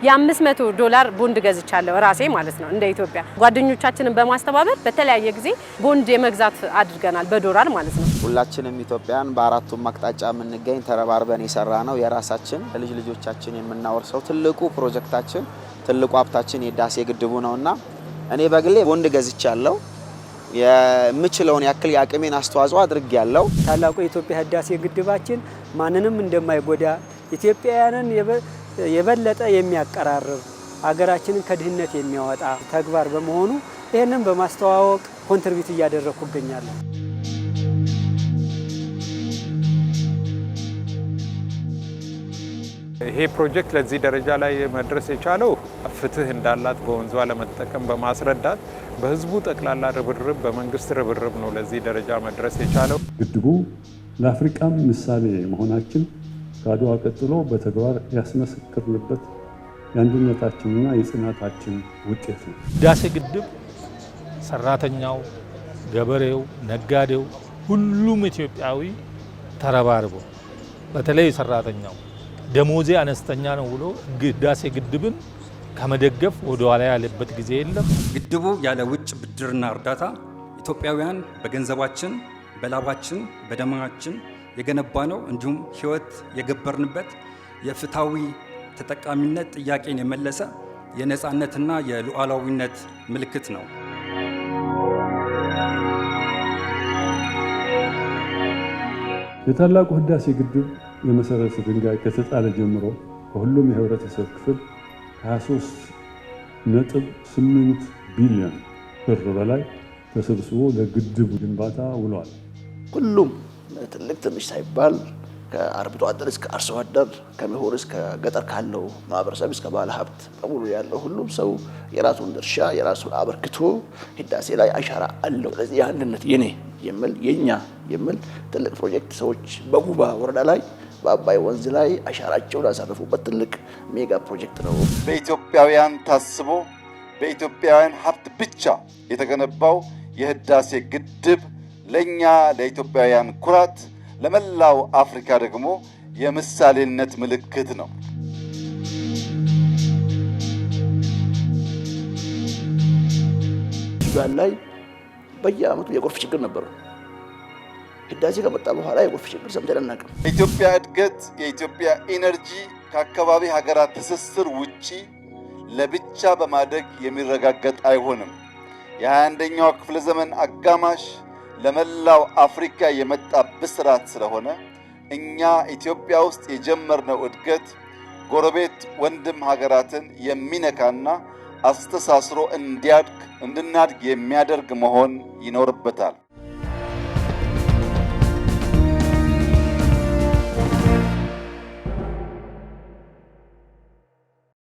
የ$500 ቦንድ ገዝቻለሁ ራሴ ማለት ነው እንደ ኢትዮጵያ ጓደኞቻችንን በማስተባበር በተለያየ ጊዜ ቦንድ የመግዛት አድርገናል በዶላር ማለት ነው ሁላችንም ኢትዮጵያን በአራቱም አቅጣጫ የምንገኝ ተረባርበን የሰራነው የራሳችን ለልጅ ልጆቻችን የምናወርሰው ትልቁ ፕሮጀክታችን ትልቁ ሀብታችን የህዳሴ ግድቡ ነውና እኔ በግሌ ቦንድ ገዝቻለሁ የምችለውን ያክል ያቅሜን አስተዋጽኦ አድርጌያለሁ ታላቁ የኢትዮጵያ ህዳሴ ግድባችን ማንንም እንደማይጎዳ ኢትዮጵያውያንን የበለጠ የሚያቀራርብ አገራችንን ከድህነት የሚያወጣ ተግባር በመሆኑ ይሄንን በማስተዋወቅ ኮንትሪቢዩት እያደረኩ እገኛለሁ ይሄ ፕሮጀክት ለዚህ ደረጃ ላይ መድረስ የቻለው ፍትህ እንዳላት በወንዟ ለመጠቀም በማስረዳት በህዝቡ ጠቅላላ ርብርብ በመንግስት ርብርብ ነው ለዚህ ደረጃ መድረስ የቻለው ግድቡ ለአፍሪካም ምሳሌ መሆናችን ከአድዋ ቀጥሎ በተግባር ያስመሰከርንበት የአንድነታችንና የጽናታችን ውጤት ነው ህዳሴ ግድብ ሰራተኛው ገበሬው ነጋዴው ሁሉም ኢትዮጵያዊ ተረባርቦ በተለይ ሰራተኛው ደሞዜ አነስተኛ ነው ብሎ ህዳሴ ግድብን ከመደገፍ ወደ ኋላ ያለበት ጊዜ የለም ግድቡ ያለ ውጭ ብድርና እርዳታ ኢትዮጵያውያን በገንዘባችን በላባችን በደማችን የገነባነው እንዲሁም ህይወት የገበርንበት የፍትሃዊ ተጠቃሚነት ጥያቄን የመለሰ የነጻነትና የሉዓላዊነት ምልክት ነው የታላቁ ህዳሴ ግድብ የመሰረተ ድንጋይ ከተጣለ ጀምሮ ከሁሉም የህብረተሰብ ክፍል 23.8 ቢሊዮን ብር በላይ ተሰብስቦ ለግድቡ ግንባታ ውሏል ሁሉም ትልቅ ትንሽ ሳይባል ከአርብቶ አደር እስከ አርሶ አደር ከምሁር እስከ ገጠር ካለው ማህበረሰብ እስከ ባለ ሀብት በሙሉ ያለው ሁሉም ሰው የራሱን ድርሻ የራሱን አበርክቶ ህዳሴ ላይ አሻራ አለው ስለዚህ የአንድነት የኔ የምል የኛ የምል ትልቅ ፕሮጀክት ሰዎች በጉባ ወረዳ ላይ በአባይ ወንዝ ላይ አሻራቸውን ያሳረፉበት ትልቅ ሜጋ ፕሮጀክት ነው በኢትዮጵያውያን ታስቦ በኢትዮጵያውያን ሀብት ብቻ የተገነባው የህዳሴ ግድብ ለኛ ለኢትዮጵያውያን ኩራት ለመላው አፍሪካ ደግሞ የምሳሌነት ምልክት ነው ሱዳን ላይ በየአመቱ የጎርፍ ችግር ነበር ህዳሴ ከመጣ በኋላ የጎርፍ ችግር ሰምተን አናውቅም የኢትዮጵያ እድገት የኢትዮጵያ ኢነርጂ ከአካባቢ ሀገራት ትስስር ውጪ ለብቻ በማደግ የሚረጋገጥ አይሆንም የ21ኛው ክፍለ ዘመን አጋማሽ ለመላው አፍሪካ የመጣ ብስራት ስለሆነ እኛ ኢትዮጵያ ውስጥ የጀመርነው እድገት ጎረቤት ወንድም ሀገራትን የሚነካና አስተሳስሮ እንድናድግ የሚያደርግ መሆን ይኖርበታል